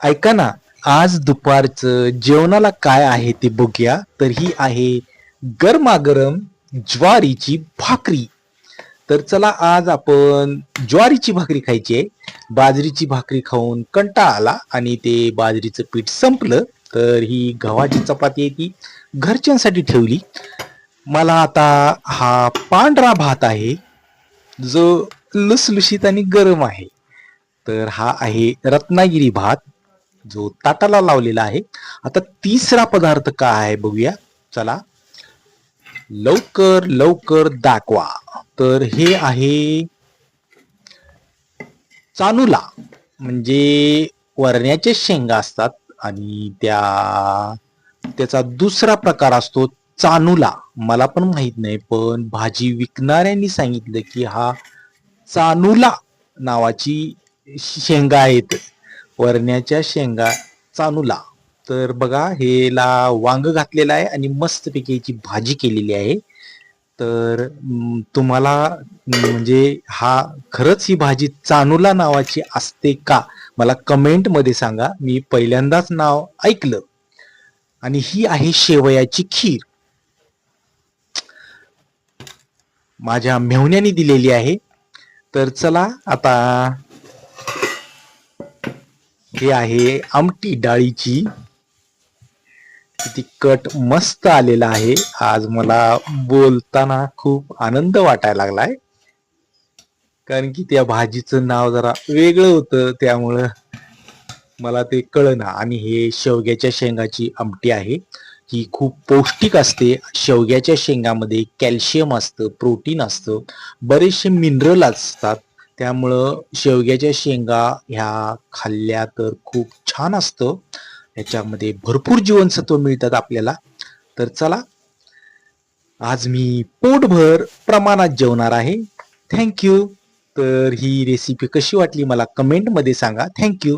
ऐका ना, आज दुपारचं जेवणाला काय आहे ते बघूया. तर ही आहे गरमागरम ज्वारीची भाकरी. तर चला आज आपण ज्वारीची भाकरी खायची आहे. बाजरीची भाकरी खाऊन कंटाळा आला आणि ते बाजरीचं पीठ संपलं. तर ही गव्हाची चपाती आहे ती घरच्यांसाठी ठेवली. मला आता हा पांढरा भात आहे जो लुसलुशीत आणि गरम आहे. तर हा आहे रत्नागिरी भात जो ताटाला लावलेला आहे. आता तिसरा पदार्थ काय आहे बघूया. चला लवकर लवकर दाखवा. तर हे आहे चानुला, म्हणजे वरण्याचे शेंगा असतात आणि त्याचा दुसरा प्रकार असतो चानुला. मला पण माहित नाही, पण भाजी विकणाऱ्यांनी सांगितलं की हा चानुला नावाची शेंगा आहेत, वरण्याच्या शेंगा चानुला. तर बघा हेला वांग घातलेलं आहे आणि मस्तपैकी याची भाजी केलेली आहे. तर तुम्हाला म्हणजे हा खरंच ही भाजी चानुला नावाची असते का, मला कमेंट मध्ये सांगा. मी पहिल्यांदाच नाव ऐकलं. आणि ही आहे शेवयाची खीर, माझ्या मेहुण्याने दिलेली आहे. तर चला आता हे आहे आमटी डाळीची, किती कट मस्त आलेला आहे. आज मला बोलताना खूप आनंद वाटायला लागलाय, कारण की त्या भाजीचं नाव जरा वेगळं होतं त्यामुळं मला ते कळना. आणि हे शेवग्याच्या शेंगाची आमटी आहे. ही खूप पौष्टिक असते. शेवग्याच्या शेंगामध्ये कॅल्शियम असतं, प्रोटीन असतं, बरेचसे मिनरल असतात. त्यामुळं शेवग्याच्या शेंगा ह्या खाल्ल्या तर खूप छान असतं. ह्याच्यामध्ये भरपूर जीवनसत्व मिळतात आपल्याला. तर चला आज मी पोटभर प्रमाणात जेवणार आहे. थँक्यू. तर ही रेसिपी कशी वाटली मला कमेंट मध्ये सांगा. थँक्यू.